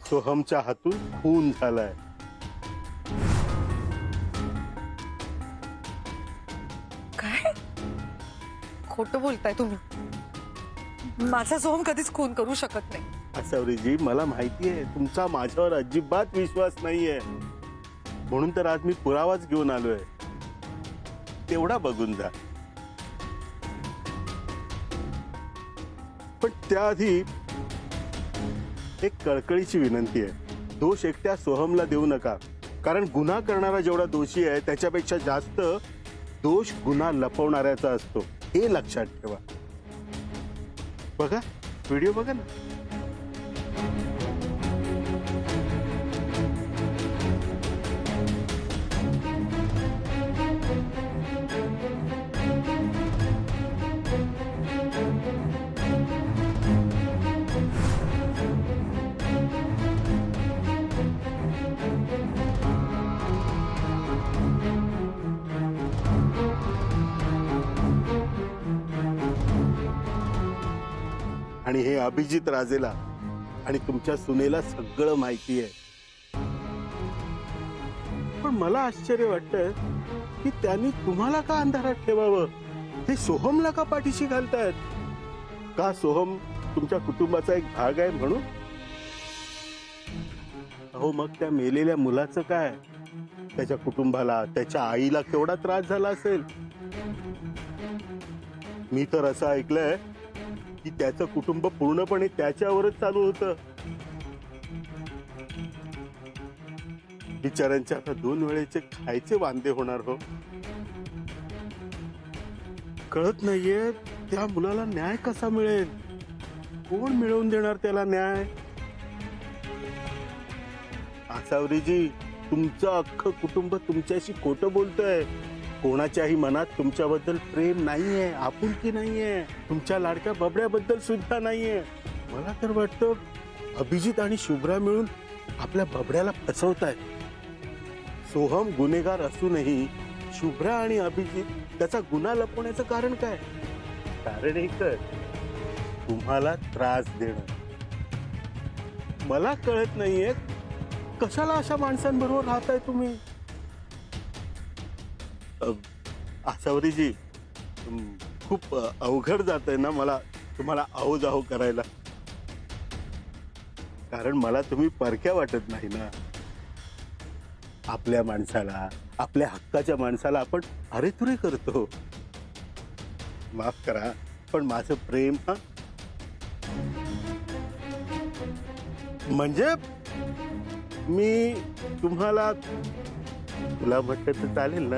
सोहमच्या हातून खून झालाय. काय खोटं बोलताय तुम्ही? माझा सोहम कधीच खून करू शकत नाही. आसावरीजी, मला माहितीये तुमचा माझ्यावर अजिबात विश्वास नाहीये, म्हणून तर आज मी पुरावाच घेऊन आलोय. तेवढा बघून जा. पण त्याआधी एक कळकळीची विनंती आहे. दोष एकट्या सोहमला देऊ नका, कारण गुन्हा करणारा जेवढा दोषी आहे त्याच्यापेक्षा जास्त दोष गुन्हा लपवणाऱ्याचा असतो, हे लक्षात ठेवा. बघा व्हिडिओ बघा ना. आणि हे अभिजित राजेला आणि तुमच्या सुनेला सगळं माहिती आहे. पण मला आश्चर्य वाटतंय की त्यांनी तुम्हाला का अंधारात ठेवावं? ते सोहमला का पाठीशी घालतायत? का सोहम तुमच्या कुटुंबाचा एक भाग आहे म्हणून? अहो, मग त्या मेलेल्या मुलाचं काय? त्याच्या कुटुंबाला, त्याच्या आईला केवढा त्रास झाला असेल. मी तर असं ऐकलंय की त्याचं कुटुंब पूर्णपणे त्याच्यावरच चालू होतं. बिचाऱ्यांच्या आता 2 वेळेचे खायचे वांदे होणार हो. कळत नाहीये त्या मुलाला न्याय कसा मिळेल? कोण मिळवून देणार त्याला न्याय? आसावरीजी, तुमचं अख्खं कुटुंब तुमच्याशी खोटं बोलतंय. कोणाच्याही मनात तुमच्याबद्दल प्रेम नाहीये, आपुलकी नाहीये, तुमच्या लाडक्या बबड्याबद्दल सुद्धा नाहीये. मला तर वाटतं अभिजित आणि शुभ्रा मिळून आपल्या बबड्याला फसवतायत. सोहम गुन्हेगार असूनही शुभ्रा आणि अभिजित त्याचा गुन्हा लपवण्याचं कारण काय? कारण एकच, तुम्हाला त्रास देणं. मला कळत नाहीये कशाला अशा माणसांबरोबर राहताय तुम्ही. आसावरीजी, खूप अवघड जातंय ना मला तुम्हाला आहो जाहो करायला, कारण मला तुम्ही परक्या वाटत नाही ना. आपल्या माणसाला, आपल्या हक्काच्या माणसाला आपण अरे तुरे करतो. माफ करा, पण माझं प्रेम, हा म्हणजे मी तुम्हाला, तुला म्हटलं तर चालेल ना?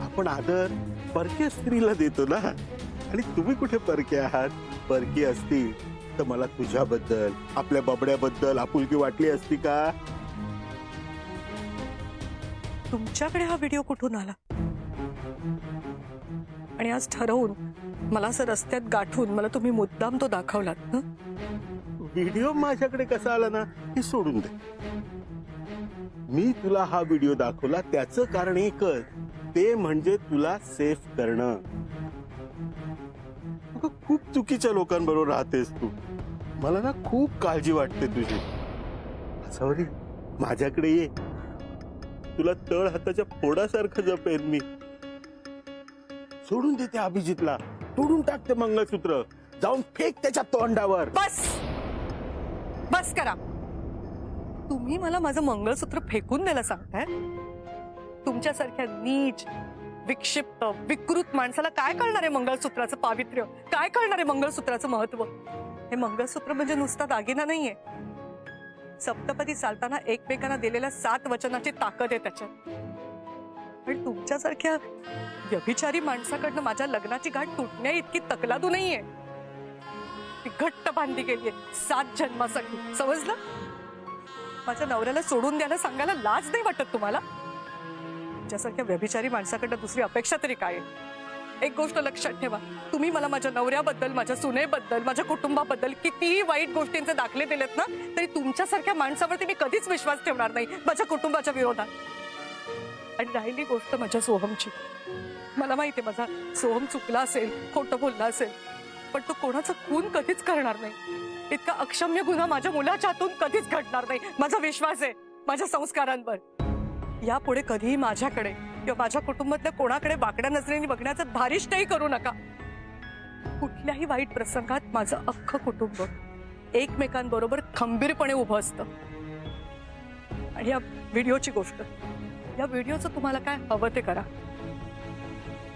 आपण आदर परक्या स्त्रीला देतो ना. आणि तुम्ही कुठे परके आहात? परकी असती तर मला तुझ्याबद्दल, आपल्या बबड्याबद्दल आपुलकी वाटली असती का? तुमच्याकडे हा व्हिडिओ कुठून आला? आणि आज ठरवून मला असं रस्त्यात गाठून मला तुम्ही मुद्दाम तो दाखवलात ना? व्हिडिओ माझ्याकडे कसा आला ना हे सोडून दे. मी तुला हा व्हिडिओ दाखवला त्याचं कारण एकच, ते म्हणजे तुला सेफ करणं. खूप चुकीच्या लोकांबरोबर राहतेस तू. मला ना खूप काळजी वाटते तुझी. सॉरी, माझ्याकडे ये. तुला तळ हाताच्या फोडासारखं जपेन मी. सोडून दे त्या अभिजितला. तोडून टाक ते मंगळसूत्र. जाऊन फेक त्याच्या तोंडावर. बस बस करा. तुम्ही मला माझं मंगळसूत्र फेकून द्यायला सांगताय? तुमच्यासारख्या नीच, विक्षिप्त, विकृत माणसाला काय कळणार आहे मंगळसूत्राचं पावित्र्य? काय कळणार आहे मंगळसूत्राचं महत्व? हे मंगळसूत्र म्हणजे नुसता दागिना नाहीये. सप्तपदी चालताना एकमेकांना दिलेल्या 7 वचनाची ताकद आहे त्याच्यात. आणि तुमच्यासारख्या व्यभिचारी माणसाकडनं माझ्या लग्नाची गाठ तुटण्या इतकी तकलादू नाहीये. ती घट्ट बांधली गेलीये 7 जन्मासाठी. समजलं? माझ्या नवऱ्याला सोडून द्यायला सांगायला लाज नाही वाटत तुम्हाला? तुमच्यासारख्या व्यभिचारी माणसाकडनं दुसरी अपेक्षा तरी काय आहे? एक गोष्ट लक्षात ठेवा, तुम्ही मला माझ्या नवऱ्याबद्दल, माझ्या सुनेबद्दल, माझ्या कुटुंबाबद्दल कितीही वाईट गोष्टींचे दाखले दिलेत ना, तरी तुमच्यासारख्या माणसावरती मी कधीच विश्वास ठेवणार नाही माझ्या कुटुंबाच्या विरोधात. आणि राहिली गोष्ट माझ्या सोहमची, मला माहिती आहे माझा सोहम चुकला असेल, खोटं बोलला असेल, पण तो कोणाचा खून कधीच करणार नाही. इतका अक्षम्य गुन्हा माझ्या मुलाच्या हातून कधीच घडणार नाही. माझा विश्वास आहे माझ्या संस्कारांवर. यापुढे कधीही माझ्याकडे किंवा माझ्या कुटुंबातल्या कोणाकडे वाकड्या नजरेने बघण्याचं धारिष्टही करू नका. कुठल्याही वाईट प्रसंगात माझं अख्खं कुटुंब एकमेकांबरोबर खंबीरपणे उभं असतं. आणि या व्हिडिओची गोष्ट, या व्हिडिओचं तुम्हाला काय हवं ते करा,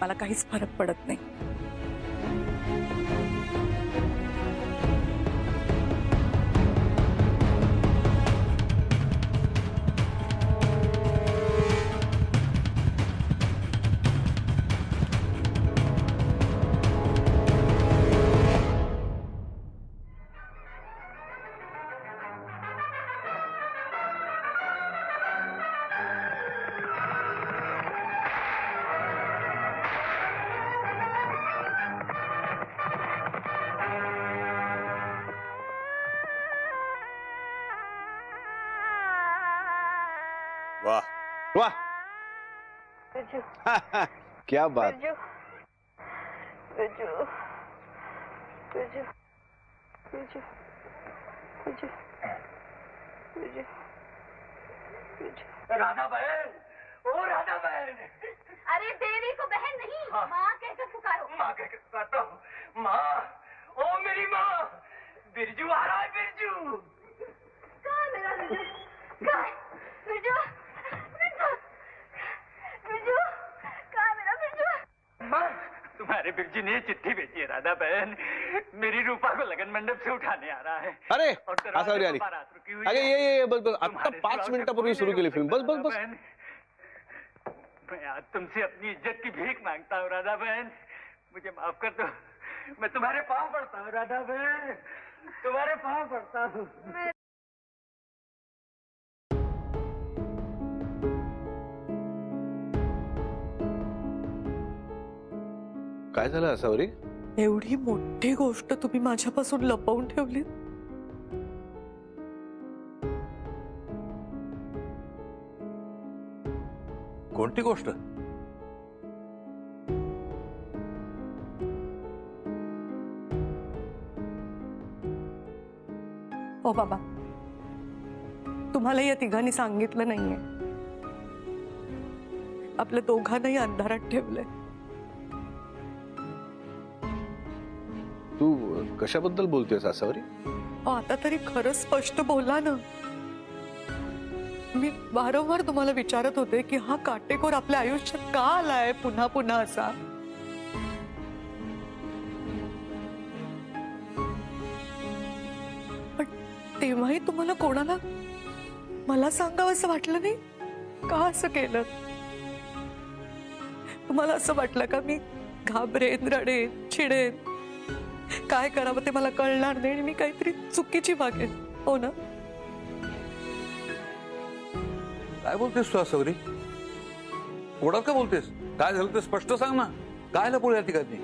मला काहीच फरक पडत नाही. वाह वाह क्या बात. राधा बहन, ओ राधा बहन. अरे देवी को बहन नहीं, हाँ। माँ कहकर पुकारो. माँ कहकर पुकारता हूँ. माँ, ओ मेरी माँ, बिरजू आ रहा है. बिरजू कहाँ है मेरा बिरजू? कहाँ है? बिरजू, बिरजू, बिरजू, कहाँ है मेरा बिरजू? माँ, तुम्हारे बिरजू ने चिट्ठी भेजी है राधा बहन. मेरी रूपा को लगन मंडप से उठाने आ रहा है. अरे और दरवाजे आसावरी पर आली. बारात रुकी हुई अरे है. ये बस बस आता तुम्हारे 5 सिवा मिनिटापूर्वी कोई सुरू नहीं केली हो फिल्म. सकता, बस बस राधा बस. बहन. मैं आज तुमसे अपनी इज्जत की भीख मांगता हूँ राधा बहन. मुझे माफ कर दो. मैं तुम्हारे पाँव पड़ता हूँ राधा बहन. तुम्हारे पाँव पड़ता हूँ. काय झालं आसावरी? एवढी मोठी गोष्ट तुम्ही माझ्यापासून लपवून ठेवली. कोणती गोष्ट? ओ बाबा, तुम्हाला या तिघांनी सांगितलं नाहीये. आपल्या दोघांनाही अंधारात ठेवलंय. तू कशाबद्दल बोलतेस आसावरी? आता तरी खरंच स्पष्ट बोला ना. मी वारंवार तुम्हाला विचारत होते की हा काटेकोर आपल्या आयुष्यात का आलाय पुन्हा पुन्हा असा. पण तेव्हाही तुम्हाला कोणाला मला सांगावं असं वाटलं नाही. का असं केलं? तुम्हाला असं वाटलं का मी घाबरेन, रडेन, चिडेन, काय करावं ते मला कळणार नाही आणि मी काहीतरी चुकीची वागेन, हो ना? काय बोलतेस तू आसावरी? कोणाला काय बोलतेस? काय झालं ते स्पष्ट सांग ना. काय लपवलं या तिघांनी?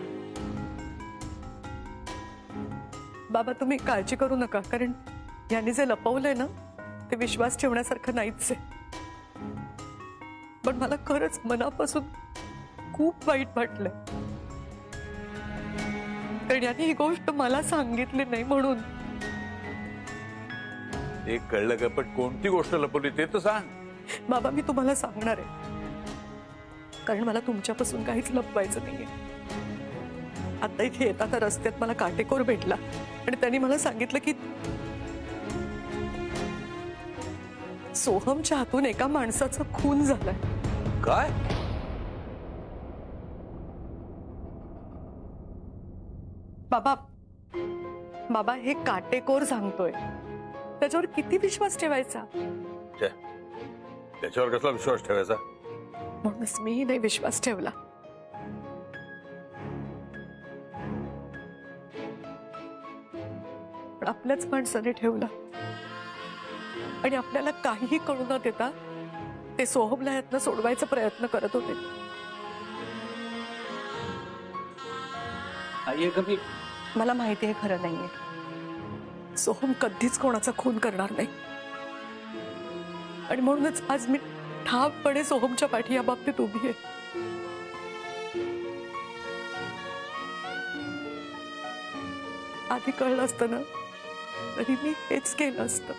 बाबा तुम्ही काळजी करू नका, कारण यांनी जे लपवलंय ना ते विश्वास ठेवण्यासारखं नाहीच आहे. पण मला खरंच मनापासून खूप वाईट वाटलंय, कारण यांनी ही गोष्ट मला सांगितली नाही म्हणून. एक कळलं का, पण कोणती गोष्ट लपवली ते तर सांग. बाबा मी तुम्हाला सांगणार आहे, कारण मला तुमच्यापासून काहीच लपवायचं नाहीये. आता इथे येताना रस्त्यात मला काटेकोर भेटला आणि त्यांनी मला सांगितलं की सोहमच्या हातून एका माणसाचा खून झालाय. काय? बाबा, बाबा हे काटेकोर सांगतोय, त्याच्यावर किती विश्वास ठेवायचा? त्याच्यावर कसला विश्वास ठेवायचा? म्हणूनच मी नाही विश्वास ठेवला. पण आपल्याच माणसाने ठेवला आणि आपल्याला काहीही कळू न देता ते सोहमला यातनं सोडवायचा प्रयत्न करत होते. मला माहिती आहे खरं नाहीये. सोहम कधीच कोणाचा खून करणार नाही आणि म्हणूनच आज मी ठामपणे सोहमच्या पाठी या बाबतीत उभी आहे. आधी कळलं असतं ना तरी मी हेच केलं असतं.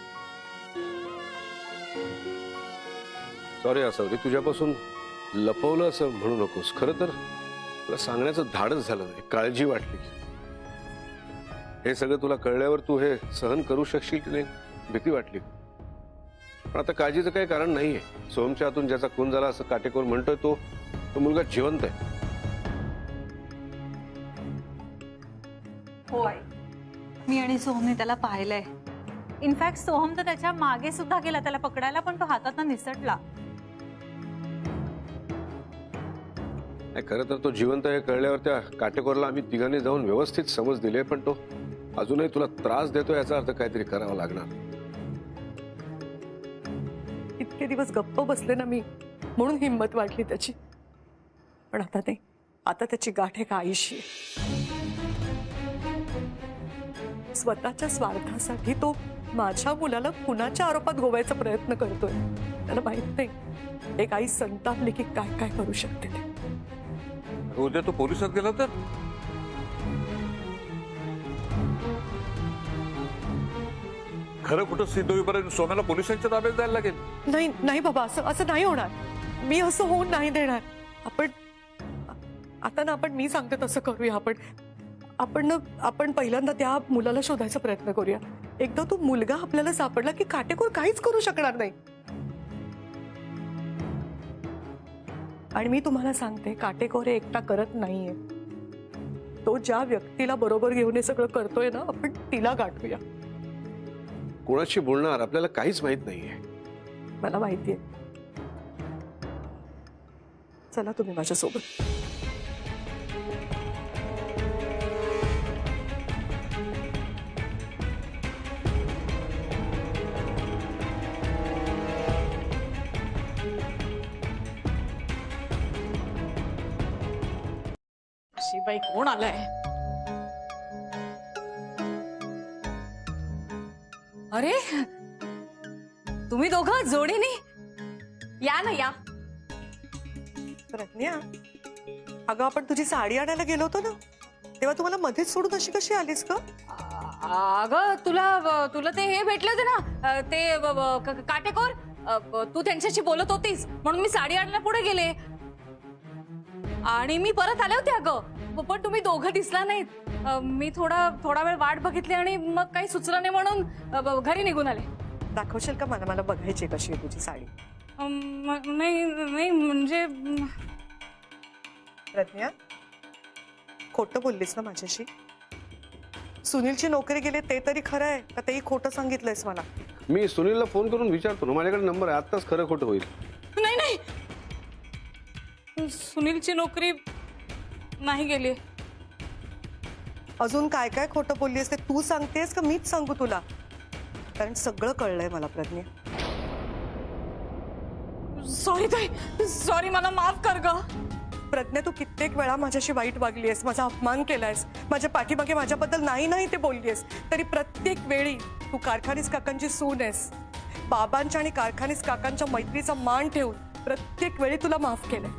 सॉरी आसावरी, तुझ्यापासून लपवलं असं म्हणू नकोस. खरं तर तुला सांगण्याचं धाडच झालं नाही, काळजी वाटली. हे सगळं तुला कळल्यावर तू हे सहन करू शकशील की नाही भीती वाटली. पण आता काळजीचं काही कारण नाहीये. सोहमच्या हातून ज्याचा खून झाला असं काटेकोर म्हणतोय तो मुलगा जिवंत आहे. हो आई, मी आणि सोहमने त्याला पाहिलंय. इनफॅक्ट सोहम तर त्याच्या मागे सुद्धा गेला त्याला पकडायला, पण तो हातातनं निसटला. खरं तर तो जिवंत आहे कळल्यावर त्या काटेकोरला आम्ही तिघांनी जाऊन व्यवस्थित समज दिले, पण तो अजूनही तुला त्रास देतो याचा अर्थ काहीतरी करावा लागणार. इतके दिवस गप्प बसले ना मी, म्हणून हिंमत वाटली त्याची. पण आता नाही, आता त्याची गाठ एका आईशी आहे. स्वतःच्या स्वार्थासाठी तो माझ्या मुलाला खुनाच्या आरोपात गोवायचा प्रयत्न करतोय. त्याला माहित नाही एक आई संतापली की काय काय करू शकते ते. उद्या तो पोलिसात गेला तर खरं कुठं सिद्ध होईपर्यंत सोम्याला पोलिसांच्या ताब्यात जायला लागेल. नाही नाही बाबा, असं असं नाही होणार. मी असं होऊन नाही देणार. आपण आता ना, आपण मी सांगते तसं करूया. आपण पहिल्यांदा त्या मुलाला शोधायचा प्रयत्न करूया. एकदा तो मुलगा आपल्याला सापडला की काटेकोर काहीच करू शकणार नाही. आणि मी तुम्हाला सांगते, काटेकोर हे एकटा करत नाहीये. तो ज्या व्यक्तीला बरोबर घेऊन हे सगळं करतोय ना, आपण तिला गाठूया. कोणाशी बोलणार आपल्याला काहीच माहित नाहीये. मला माहितीये. चला तुम्ही माझ्यासोबत. बाई कोण आलाय? अरे तुम्ही दोघं जोडीने या ना, या. प्रज्ञा, अगं आपण तुझी साडी आणायला गेलो होतो ना, तेव्हा तुम्हाला मध्येच सोडून अशी कशी आलीस का? अगं तुला ते हे भेटले होते ना, ते काटेकोर. तू त्यांच्याशी बोलत होतीस म्हणून मी साडी आणायला पुढे गेले आणि मी परत आले होते. अगं पण तुम्ही दोघं दिसला नाहीत. मी थोडा वेळ वाट बघितली आणि मग काही सुचलं नाही म्हणून घरी निघून आले. दाखवशील का मला बघायची कशी आहे तुझी साडी? नाही म्हणजे प्रज्ञा, खोटं बोललीस ना माझ्याशी? सुनीलची नोकरी गेली ते तरी खरं आहे का तेही खोटं सांगितलंयस मला? मी सुनीलला फोन करून विचारतो ना, माझ्याकडे नंबर आहे. आत्ताच खरं खोटं होईल. नाही, सुनीलची नोकरी नाही गेली. अजून काय काय खोटं बोललीस ते तू सांगतेस का मीच सांगू तुला? कारण सगळं कळलंय मला प्रज्ञा. सॉरी, मला माफ कर ग. प्रज्ञा, तू कित्येक वेळा माझ्याशी वाईट वागलीयस, माझा अपमान केलायस, माझ्या पाठीमागे माझ्याबद्दल नाही ते बोललीयस, तरी प्रत्येक वेळी तू कारखानीस काकांची सून आहेस. बाबांच्या आणि कारखानीस काकांच्या मैत्रीचा मान ठेवून प्रत्येक वेळी तुला माफ केलंय.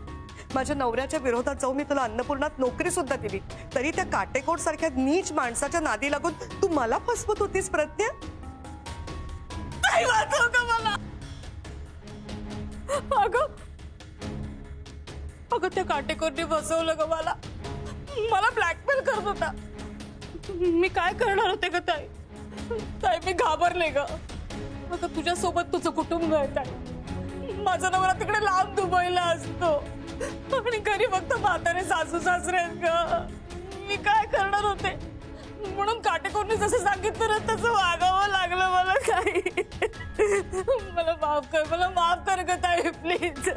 माझ्या नवऱ्याच्या विरोधात जाऊन मी तुला अन्नपूर्णात नोकरी सुद्धा दिली, तरी त्या काटेकोर सारख्या नीच माणसाच्या नादी लागून तू मला फसवत होतीस. प्रज्ञा, वाचव का मला? अगं त्या काटेकोरने फसवलं ग मला. मला ब्लॅकमेल करत होता. मी काय करणार होते ग ताई? मी घाबरले ग. अगं तुझ्या सोबत तुझं कुटुंब आहे ताई. माझा नवरा तिकडे लांब दुबईला असतो आणि घरी फक्त म्हातारे सासू सासरे आहेत ग. मी काय करणार होते? म्हणून काटेकोरने जसं सांगितलं तसं वागावं लागलं मला. काही मला माफ कर ग ताई, प्लीज.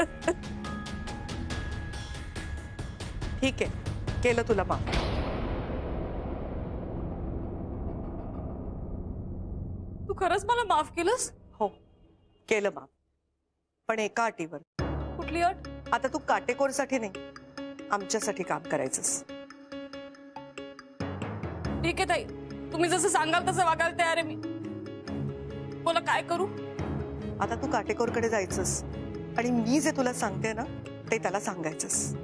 ठीक आहे, केलं तुला माफ. तू खरंच मला माफ केलंस? हो, केलं माफ, पण एका अटीवर. कुठली अट? आता तू काटेकोरसाठी नाही, आमच्यासाठी काम करायचंस. ठीक आहे ताई, तुम्ही जसं सांगाल तसं वागायला तयार आहे मी. बोला काय करू? आता तू काटेकोरकडे जायचंस आणि मी जे तुला सांगते ना ते त्याला सांगायचंस.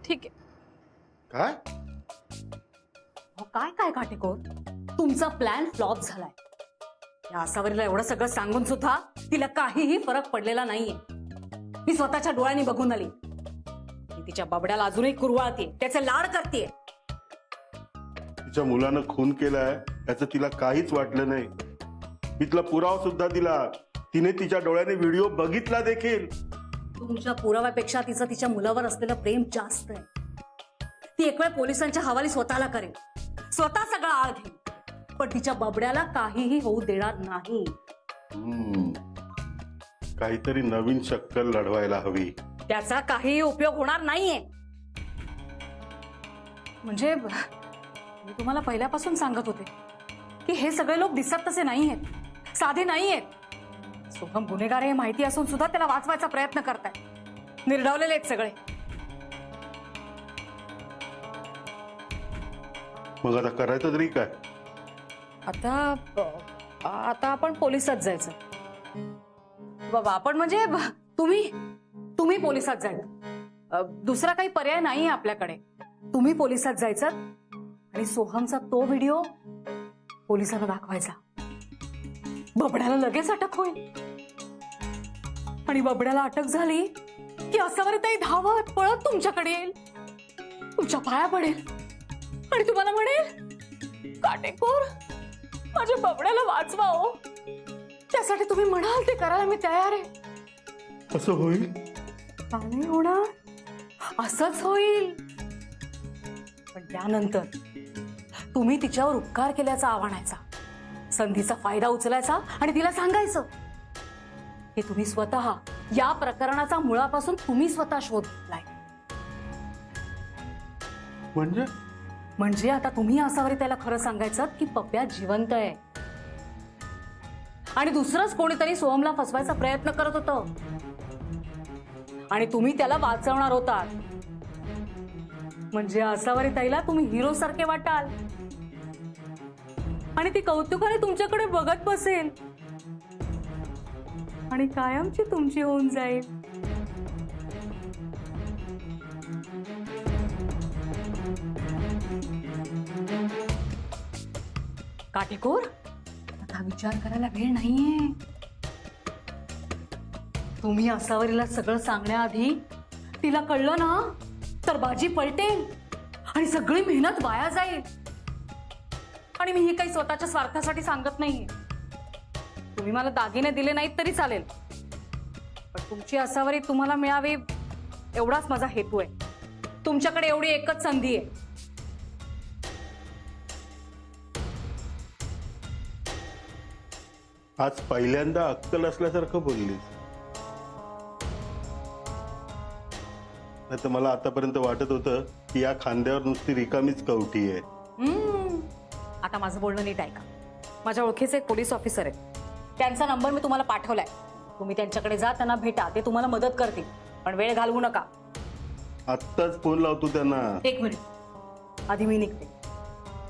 ठीक आहे. काय काय काय काटेकोर, तुमचा प्लॅन फ्लॉप झालाय. या आसावरीला एवढं सगळं सांगून सुद्धा तिला काहीही फरक पडलेला नाहीये. मी स्वतःच्या डोळ्यांनी बघून आली. ती तिच्या बबड्याला अजूनही कुरवाळते, त्याचे लाड करते. तिच्या मुलानं खून केलाय याचं तिला काहीच वाटलं नाही. मी तिला पुरावा सुद्धा दिला. तिने तिच्या डोळ्याने व्हिडिओ बघितला देखील. तुमच्या पुराव्यापेक्षा तिचं तिच्या मुलावर असलेलं प्रेम जास्त आहे. ती एक वेळ पोलिसांच्या हवाली स्वतःला करेल, स्वतः सगळा आळ घेईल, पण तिच्या बबड्याला काहीही होऊ देणार नाही. काहीतरी नवीन शक्कल लढवायला हवी. त्याचा काहीही उपयोग होणार नाहीये. म्हणजे मी तुम्हाला पहिल्यापासून सांगत होते की हे सगळे लोक दिसत तसे नाहीयेत, साधे नाहीयेत. सोहम गुन्हेगार हे माहिती असून सुद्धा त्याला वाचवायचा प्रयत्न करतायत. निर्डावलेले आहेत सगळे. मग आता करायचं तरी काय? आता आपण पोलिसात जायचं. बाबा आपण म्हणजे तुम्ही पोलिसात जायचं. दुसरा काही पर्याय नाही आपल्याकडे. तुम्ही पोलिसात जायचं आणि सोहमचा तो व्हिडिओ पोलिसांना दाखवायचा. बबड्याला लगेच अटक होईल आणि बबड्याला अटक झाली की आसावरीताई धावत पळत तुमच्याकडे येईल, तुमच्या पाया पडेल आणि तुम्हाला म्हणेल, काटेकोर माझ्या बबड्याला वाचवा हो. त्यासाठी तुम्ही म्हणाल ते करायला मी तयार आहे. असं होईल? का नाही होणार? असंच होईल. पण त्यानंतर तुम्ही तिच्यावर उपकार केल्याचा आव्हानायचा, संधीचा फायदा उचलायचा आणि तिला सांगायचं की तुम्ही स्वतः या प्रकरणाचा मुळापासून तुम्ही स्वतः शोध घेतलाय. म्हणजे आता तुम्ही आसावरी त्याला खरं सांगायचं की पप्प्या जिवंत आहे आणि दुसरंच कोणीतरी सोहमला फसवायचा प्रयत्न करत होतं आणि तुम्ही त्याला वाचवणार होतात. म्हणजे आसावरी ताईला तुम्ही हिरो सारखे वाटाल आणि ती कौतुकाने तुमच्याकडे बघत बसेल आणि कायमची तुमची होऊन जाईल. काटेकोर, आता विचार करायला वेळ नाहीये. तुम्ही आसावरीला सगळं सांगण्याआधी तिला कळलं ना तर बाजी पलटेल आणि सगळी मेहनत वाया जाईल. आणि मी ही काही स्वतःच्या स्वार्थासाठी सांगत नाहीये. तुम्ही मला दागिने दिले नाहीत तरी चालेल, पण तुमची आसावरी तुम्हाला मिळावी एवढाच माझा हेतू आहे. तुमच्याकडे एवढी एकच संधी आहे. आज पहिल्यांदा अक्कल असल्यासारखं बोललीस. नाही तर मला आतापर्यंत वाटत होतं की या खांद्यावर नुसती रिकामीच कवटी आहे. आता माझं बोलणं नीट ऐका. माझ्या ओळखीचे एक पोलीस ऑफिसर आहेत, त्यांचा नंबर मी तुम्हाला पाठवलाय. तुम्ही त्यांच्याकडे जा, त्यांना भेटा, ते तुम्हाला मदत करतील. पण वेळ घालवू नका. आत्ताच फोन लावतो त्यांना. एक मिनिट, आधी मी निघते.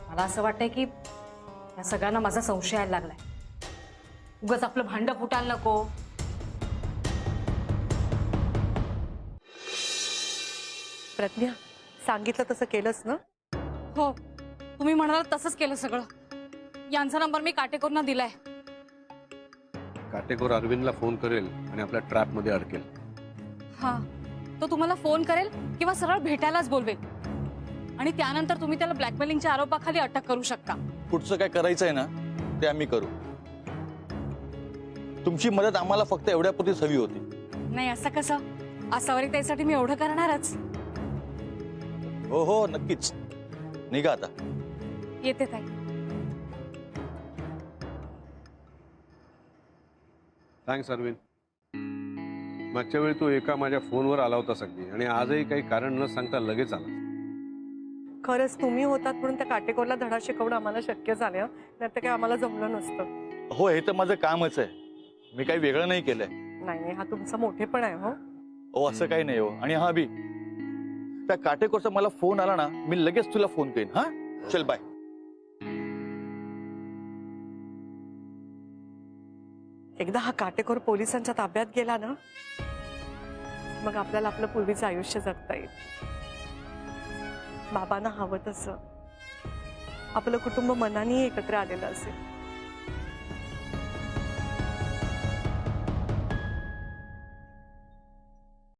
मला असं वाटतंय की या सगळ्यांना माझा संशय यायला लागलाय. उगाच आपलं भांडं फुटायला नको. प्रज्ञा, सांगितलं तसं केलंस ना? हो, तुम्ही म्हणाल तसंच केलं सगळं. यांचा नंबर मी काटेकोरना दिलाय. काटेकोर अरविंदला फोन करेल आणि आपल्या ट्रॅप मध्ये अडकेल. हा, तो तुम्हाला फोन करेल किंवा सरळ भेटायलाच बोलवेल आणि त्यानंतर तुम्ही त्याला ब्लॅकमेलिंगच्या आरोपाखाली अटक करू शकता. पुढचं काय करायचंय ना ते आम्ही करू. तुमची मदत आम्हाला फक्त एवढ्यापुरतीच हवी होती. नाही, असं कसं? आसावरी त्यासाठी मी एवढं करणारच. हो हो, नक्कीच. निघा आता. येते ताई. थँक्स अरविंद. मागच्या वेळी तू एका माझ्या फोनवर आला होता सगळी आणि आजही काही कारण न सांगता लगेच आला. खरंच तुम्ही होतात म्हणून त्या काटेकोरला धडा शिकवणं आम्हाला शक्य झालं, नाही तर काय आम्हाला जमलं नसतं. हो, हे तर माझं कामच आहे. मी काही वेगळं नाही केलंय. नाही, हा तुमचा मोठेपण आहे. हो हो, असं काही नाही हो. आणि हा बी, त्या काटेकोरचा मला फोन आला ना, मी लगेच तुला फोन करेन. हा, चल बाय. एकदा हा काटेकोर पोलिसांच्या ताब्यात गेला ना, मग आपल्याला आपलं पूर्वीचं आयुष्य जगता येईल. बाबांना हवं तसं. आपलं कुटुंब मनाने एकत्र आलेलं असेल.